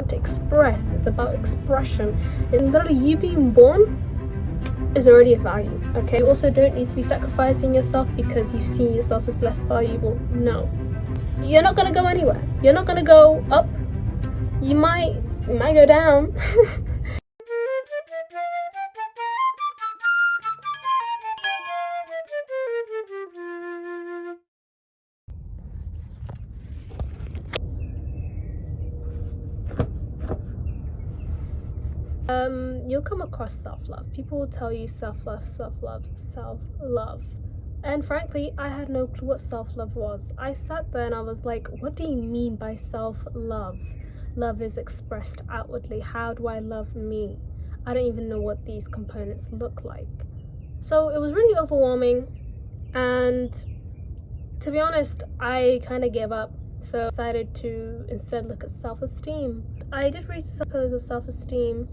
to express, it's about expression. And literally you being born is already a value, okay? You also don't need to be sacrificing yourself because you see yourself as less valuable. No, you're not gonna go anywhere. You're not gonna go up. You might go down. You'll come across self-love. People will tell you self-love, self-love, self-love. And frankly, I had no clue what self-love was. I sat there and I was like, what do you mean by self-love? Love is expressed outwardly. How do I love me? I don't even know what these components look like. So it was really overwhelming. And to be honest, I kind of gave up. So I decided to instead look at self-esteem. I did read Pillars of Self-Esteem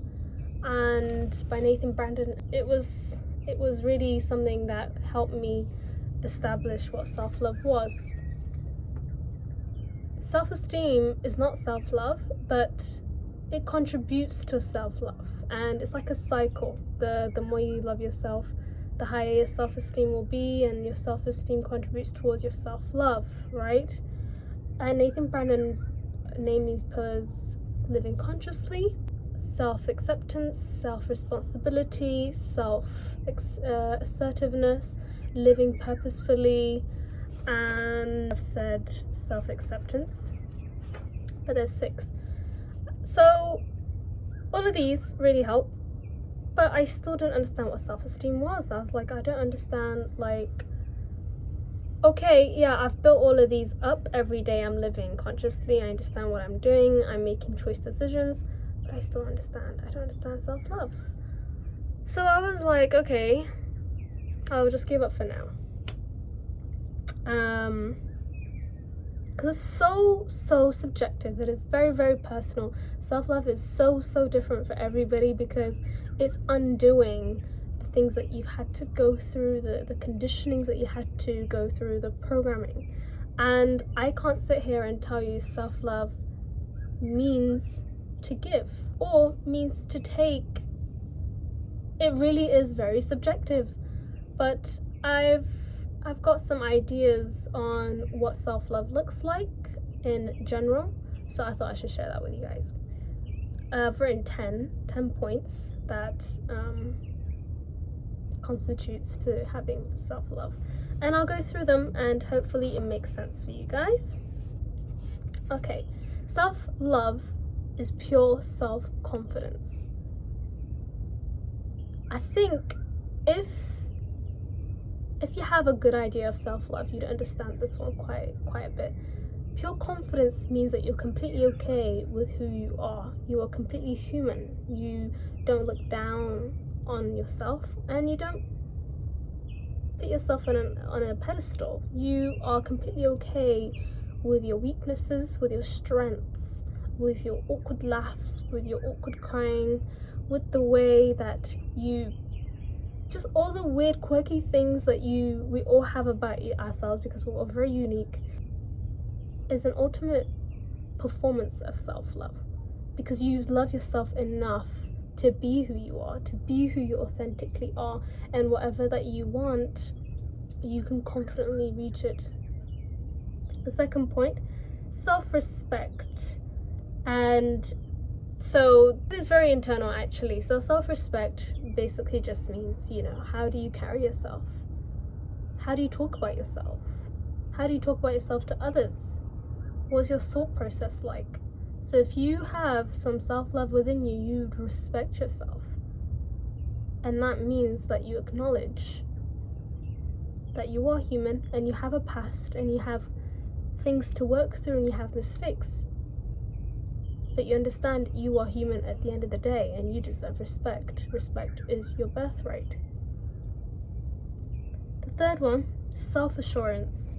and by Nathan Brandon. It was really something that helped me establish what self-love was. Self-esteem is not self-love, but it contributes to self-love, and it's like a cycle. The more you love yourself, the higher your self-esteem will be, and your self-esteem contributes towards your self-love, right? And Nathan Brandon named these pillars: living consciously, self-acceptance, self-responsibility, self-assertiveness, living purposefully, and I've said self-acceptance, but there's 6. So all of these really help, but I still don't understand what self-esteem was. I was like, I don't understand, like, okay, yeah, I've built all of these up. Every day I'm living consciously, I understand what I'm doing, I'm making choice decisions, but I still understand. I don't understand self-love. So I was like, okay, I'll just give up for now. Because it's so subjective. It is very, very personal. Self-love is so different for everybody because it's undoing the things that you've had to go through, the conditionings that you had to go through, the programming. And I can't sit here and tell you self-love means to give or means to take. It really is very subjective, but I've got some ideas on what self-love looks like in general, so I thought I should share that with you guys. I've written 10 points that constitutes to having self-love, and I'll go through them and hopefully it makes sense for you guys. Okay, self-love is pure self-confidence. I think if you have a good idea of self-love, you'd understand this one quite a bit. Pure confidence means that you're completely okay with who you are. You are completely human. You don't look down on yourself, and you don't put yourself on a pedestal. You are completely okay with your weaknesses, with your strengths, with your awkward laughs, with your awkward crying, with the way that you, just all the weird quirky things that we all have about ourselves, because we're all very unique, is an ultimate performance of self-love, because you love yourself enough to be who you are, to be who you authentically are, and whatever that you want, you can confidently reach it. The second point, self-respect. And so it's very internal actually. So self-respect basically just means, how do you carry yourself? How do you talk about yourself? How do you talk about yourself to others? What's your thought process like? So if you have some self-love within you, you'd respect yourself. And that means that you acknowledge that you are human and you have a past and you have things to work through and you have mistakes. But you understand you are human at the end of the day and you deserve respect. Respect is your birthright. The third one, self-assurance.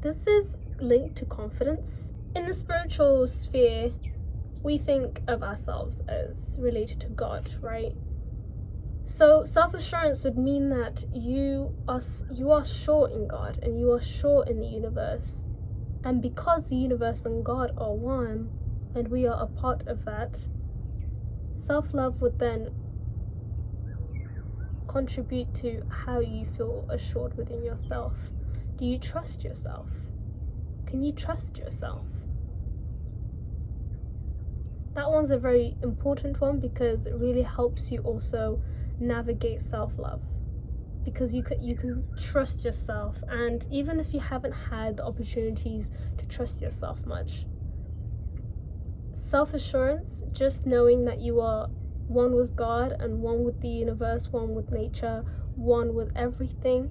This is linked to confidence. In the spiritual sphere, we think of ourselves as related to God, right? So self-assurance would mean that you are sure in God and you are sure in the universe. And because the universe and God are one, and we are a part of that, self-love would then contribute to how you feel assured within yourself. Do you trust yourself? Can you trust yourself? That one's a very important one because it really helps you also navigate self-love, because you can trust yourself. And even if you haven't had the opportunities to trust yourself much, self-assurance, just knowing that you are one with God and one with the universe, one with nature, one with everything,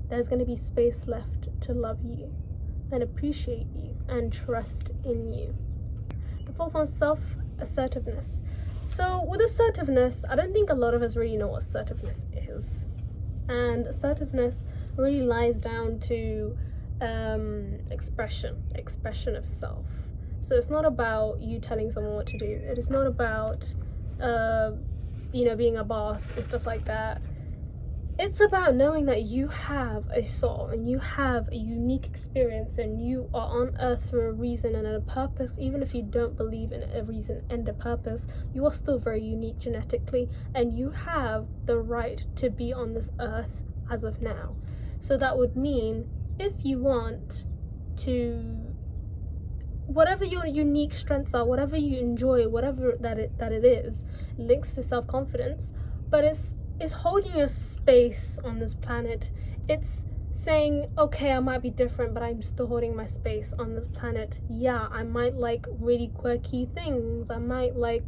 there's going to be space left to love you and appreciate you and trust in you. The fourth one, self-assertiveness. So with assertiveness, I don't think a lot of us really know what assertiveness is. And assertiveness really lies down to expression of self. So it's not about you telling someone what to do. It is not about being a boss and stuff like that. It's about knowing that you have a soul and you have a unique experience, and you are on earth for a reason and a purpose. Even if you don't believe in a reason and a purpose, you are still very unique genetically, and you have the right to be on this earth as of now. So that would mean, if you want to, whatever your unique strengths are, whatever you enjoy, whatever that it is, links to self-confidence, but it's holding your space on this planet. It's saying, okay, I might be different, but I'm still holding my space on this planet. Yeah, I might like really quirky things, I might like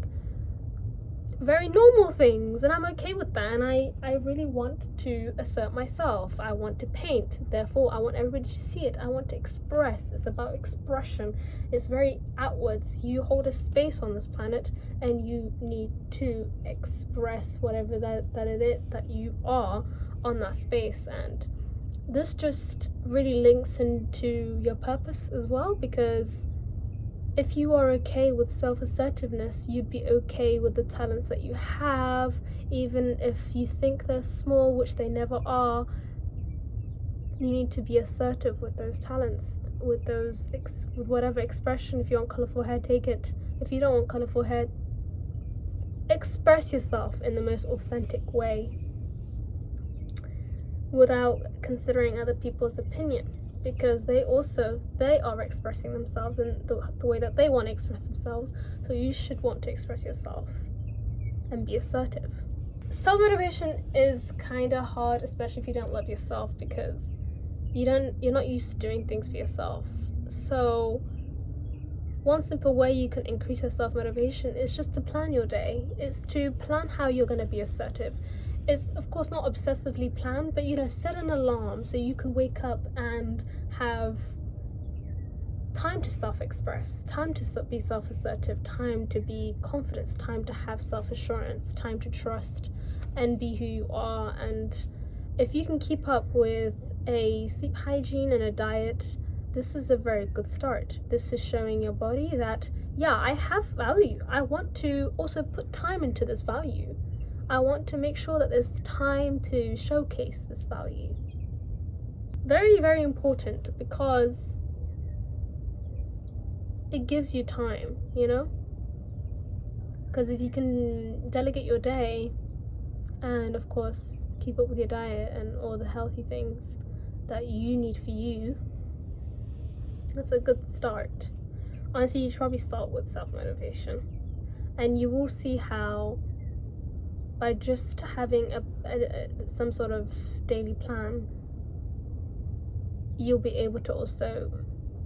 very normal things, and I'm okay with that. And I really want to assert myself. I want to paint, therefore I want everybody to see it. I want to express. It's about expression. It's very outwards. You hold a space on this planet, and you need to express whatever that it is that you are on that space. And this just really links into your purpose as well, because if you are okay with self-assertiveness, you'd be okay with the talents that you have, even if you think they're small, which they never are. You need to be assertive with those talents, with whatever expression. If you want colourful hair, take it. If you don't want colourful hair, express yourself in the most authentic way without considering other people's opinion, because they are expressing themselves in the way that they want to express themselves. So you should want to express yourself and be assertive. Self-motivation is kind of hard, especially if you don't love yourself, because you're not used to doing things for yourself. So one simple way you can increase your self-motivation is just to plan your day. It's to plan how you're going to be assertive. It's of course not obsessively planned, but set an alarm so you can wake up and have time to self-express, time to be self-assertive, time to be confident, time to have self-assurance, time to trust and be who you are. And if you can keep up with a sleep hygiene and a diet, this is a very good start. This is showing your body that, yeah, I have value. I want to also put time into this value. I want to make sure that there's time to showcase this value. Very, very important, because it gives you time, because if you can delegate your day and of course keep up with your diet and all the healthy things that you need for you, that's a good start. Honestly, you should probably start with self-motivation, and you will see how by just having some sort of daily plan, you'll be able to also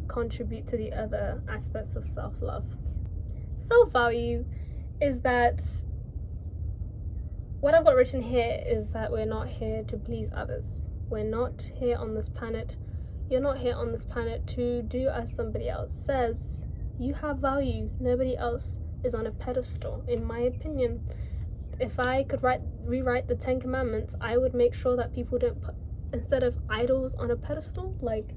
contribute to the other aspects of self-love. Self-value is that, what I've got written here is that we're not here to please others. We're not here on this planet. You're not here on this planet to do as somebody else says. You have value. Nobody else is on a pedestal, in my opinion. If I could rewrite the 10 Commandments, I would make sure that people don't put, instead of idols on a pedestal, like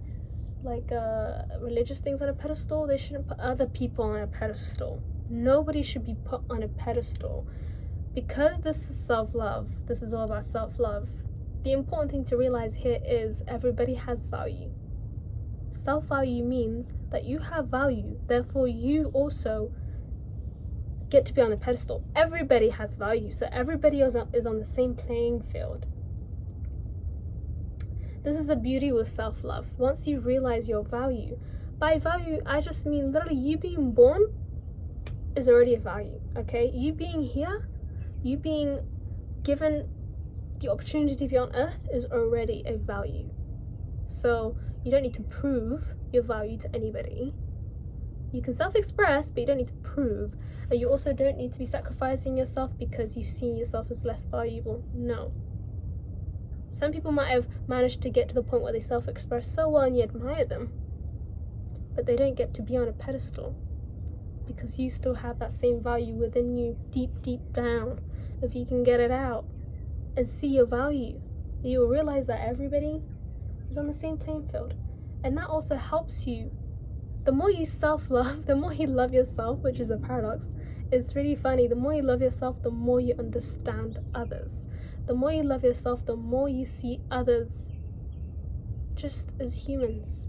religious things on a pedestal, they shouldn't put other people on a pedestal. Nobody should be put on a pedestal. Because this is self-love, this is all about self-love, the important thing to realize here is everybody has value. Self-value means that you have value, therefore you also get to be on the pedestal. Everybody has value, so everybody is on the same playing field. This is the beauty with self-love. Once you realize your value, by value I just mean literally you being born is already a value, okay? You being here, you being given the opportunity to be on earth is already a value. So you don't need to prove your value to anybody. You can self-express, but you don't need to prove. And you also don't need to be sacrificing yourself because you've seen yourself as less valuable. No. Some people might have managed to get to the point where they self-express so well and you admire them, but they don't get to be on a pedestal because you still have that same value within you, deep down. If you can get it out and see your value, you'll realize that everybody is on the same playing field. And that also helps you. The more you self-love, the more you love yourself, which is a paradox. It's really funny. The more you love yourself, the more you understand others. The more you love yourself, the more you see others just as humans.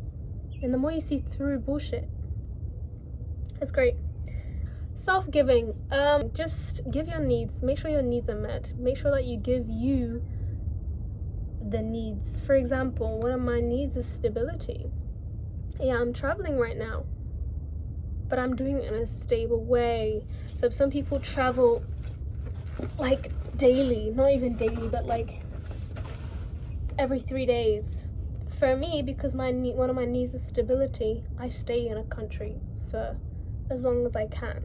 And the more you see through bullshit. It's great. Self-giving. Just give your needs. Make sure your needs are met. Make sure that you give you the needs. For example, one of my needs is stability. Yeah, I'm traveling right now, but I'm doing it in a stable way. So some people travel like daily, not even daily, but like every 3 days. For me, because one of my needs is stability, I stay in a country for as long as I can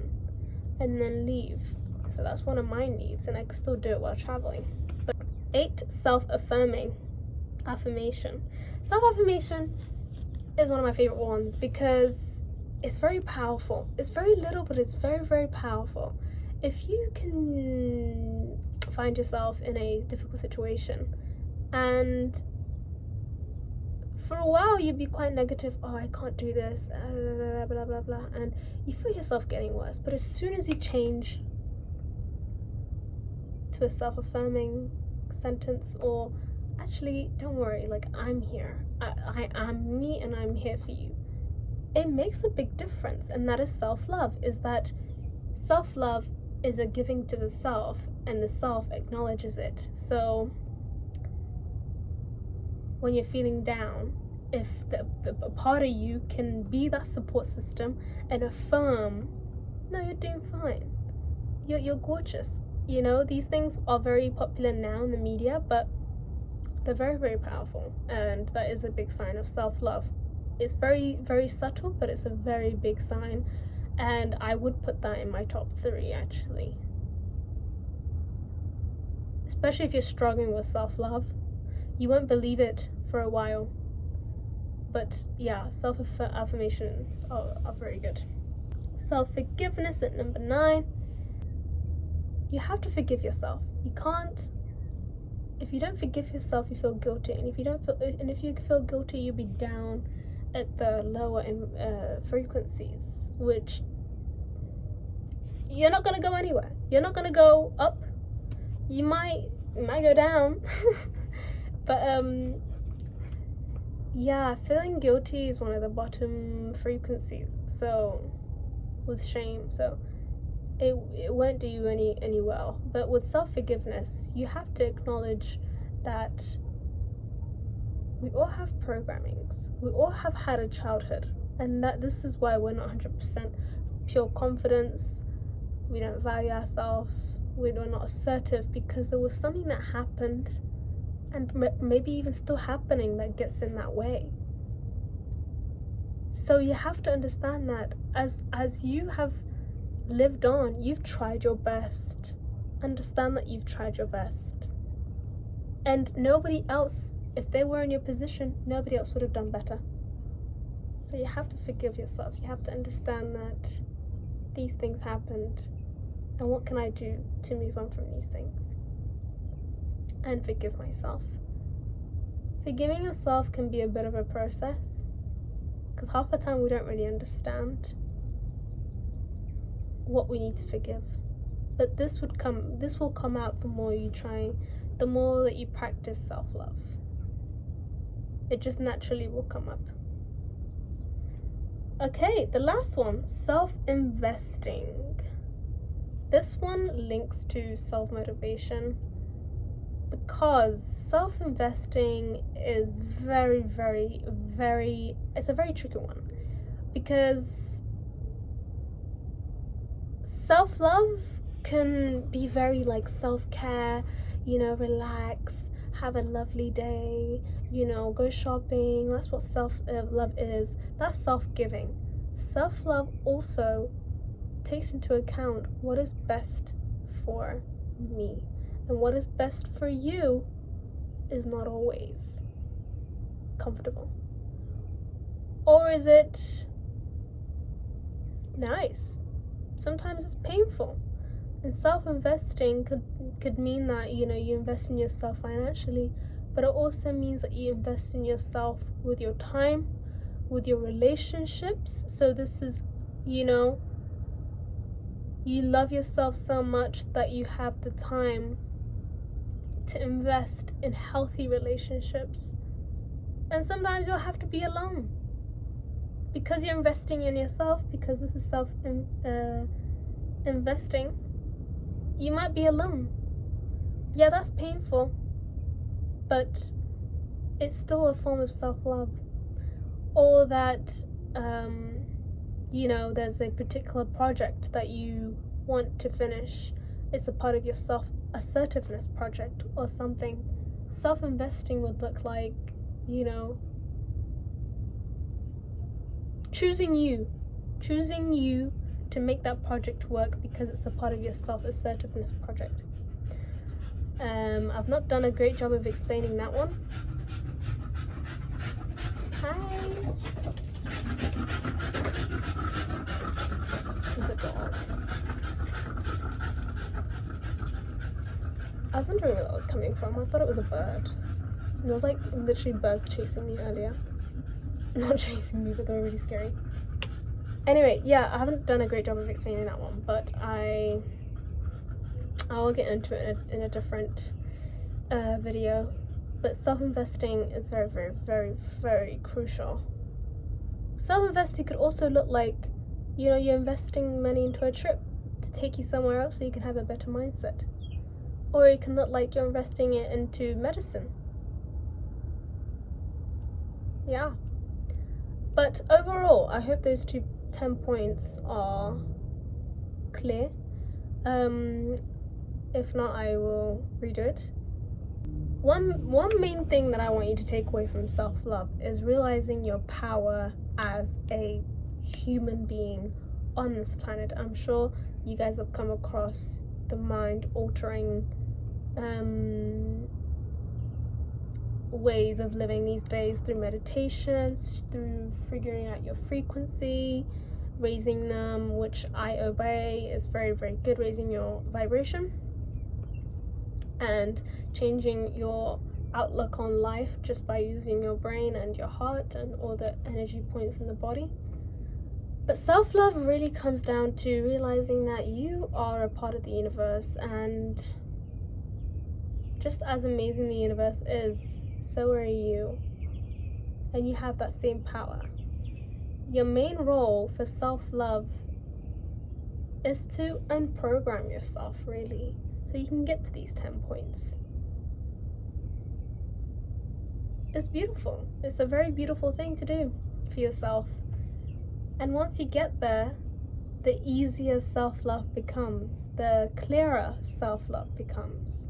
and then leave. So that's one of my needs, and I can still do it while traveling. But 8, self-affirming. Affirmation. Self-affirmation is one of my favorite ones because it's very powerful. It's very little, but it's very powerful. If you can find yourself in a difficult situation and for a while you'd be quite negative, oh, I can't do this, blah blah blah, and you feel yourself getting worse. But as soon as you change to a self-affirming sentence, or actually, don't worry, like, I'm here, I am me and I'm here for you, it makes a big difference. And that is self-love. Is that self-love is a giving to the self, and the self acknowledges it. So when you're feeling down, if the part of you can be that support system and affirm, no, you're doing fine, you're gorgeous. You know, these things are very popular now in the media, but they're very powerful, and that is a big sign of self-love. It's very subtle, but it's a very big sign, and I would put that in my top 3 actually. Especially if you're struggling with self-love. You won't believe it for a while, but yeah, self-affirmations are very good. Self-forgiveness at number 9. You have to forgive yourself. You can't. If you don't forgive yourself, you feel guilty, and if you feel guilty, you'll be down at the lower frequencies, which you're not gonna go anywhere. You're not gonna go up. You might go down. But yeah, feeling guilty is one of the bottom frequencies. So with shame, so it won't do you any well. But with self-forgiveness, you have to acknowledge that we all have programmings. We all have had a childhood, and that this is why we're not 100% pure confidence. We don't value ourselves. We're not assertive because there was something that happened, and maybe even still happening, that gets in that way. So you have to understand that as you have lived on, you've tried your best. Understand that you've tried your best, and nobody else, if they were in your position, nobody else would have done better. So you have to forgive yourself. You have to understand that these things happened, and what can I do to move on from these things? And forgive myself. Forgiving yourself can be a bit of a process, because half the time we don't really understand what we need to forgive. But this will come out the more you try, the more that you practice self-love. It just naturally will come up. Okay, the last one, self-investing. This one links to self-motivation because self-investing is very, very, it's a very tricky one, because self-love can be very like self-care, relax, have a lovely day, go shopping. That's what self-love is. That's self-giving. Self-love also takes into account what is best for me, and what is best for you is not always comfortable. Or is it nice? Sometimes it's painful. And self-investing could mean that, you invest in yourself financially, but it also means that you invest in yourself with your time, with your relationships. So this is, you love yourself so much that you have the time to invest in healthy relationships. And sometimes you'll have to be alone because you're investing in yourself, because this is investing. You might be alone. Yeah, that's painful, but it's still a form of self-love. Or that there's a particular project that you want to finish. It's a part of your self-assertiveness project or something. Self-investing would look like, choosing you to make that project work because it's a part of your self-assertiveness project. I've not done a great job of explaining that one. Hi. There's a dog. I was wondering where that was coming from. I thought it was a bird. There was like literally birds chasing me earlier. Not chasing me, but they were really scary. Anyway, yeah, I haven't done a great job of explaining that one, but I'll get into it in a different video. But self-investing is very, very, very, very crucial. Self-investing could also look like, you're investing money into a trip to take you somewhere else so you can have a better mindset. Or it can look like you're investing it into medicine. Yeah. But overall, I hope those 10 points are clear. If not, I will redo it. One main thing that I want you to take away from self-love is realizing your power as a human being on this planet. I'm sure you guys have come across the mind-altering ways of living these days through meditations, through figuring out your frequency, raising them, which I obey, is very, very good, raising your vibration and changing your outlook on life just by using your brain and your heart and all the energy points in the body. But self-love really comes down to realizing that you are a part of the universe, and just as amazing the universe is, so are you, and you have that same power. Your main role for self-love is to unprogram yourself, really, so you can get to these 10 points. It's beautiful. It's a very beautiful thing to do for yourself. And once you get there, the easier self-love becomes, the clearer self-love becomes.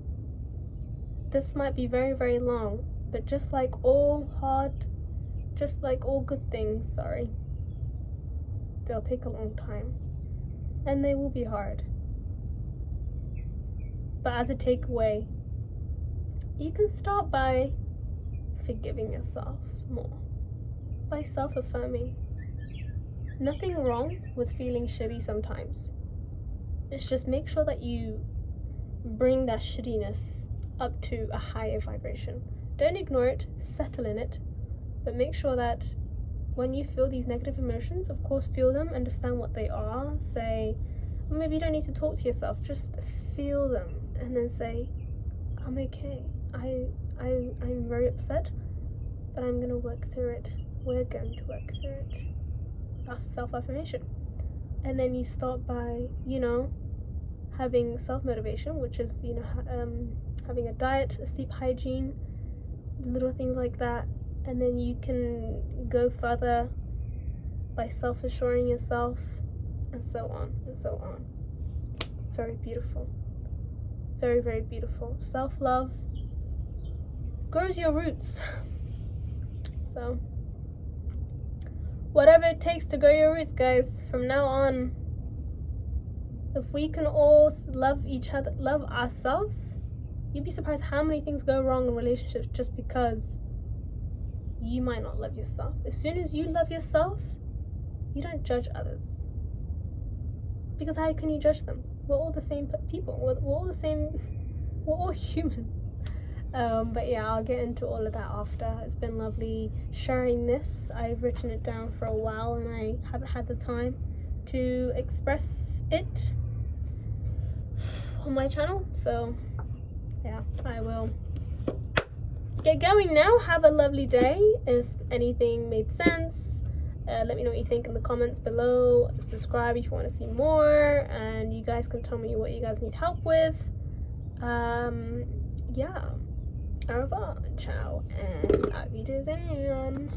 This might be very, very long, but just like all good things, they'll take a long time, and they will be hard. But as a takeaway, you can start by forgiving yourself more, by self-affirming. Nothing wrong with feeling shitty sometimes. It's just make sure that you bring that shittiness up to a higher vibration. Don't ignore it, settle in it, but make sure that when you feel these negative emotions, of course, feel them, understand what they are, say, maybe you don't need to talk to yourself, just feel them, and then say, I'm okay. I'm very upset, but I'm gonna work through it. We're going to work through it. That's self-affirmation. And then you start by, you know, having self-motivation, which is, you know, having a diet, a sleep hygiene, little things like that. And then you can go further by self-assuring yourself, and so on and so on. Very beautiful. Very, very beautiful. Self-love grows your roots. So whatever it takes to grow your roots, guys, from now on, if we can all love each other, love ourselves, you'd be surprised how many things go wrong in relationships just because you might not love yourself. As soon as you love yourself, you don't judge others. Because how can you judge them? We're all the same people. We're all the same. We're all human. But yeah, I'll get into all of that after. It's been lovely sharing this. I've written it down for a while and I haven't had the time to express it on my channel. So yeah, I will get going now. Have a lovely day. If anything made sense, let me know what you think in the comments below. Subscribe if you want to see more, and you guys can tell me what you guys need help with. Yeah, au revoir, ciao, and auf Wiedersehen.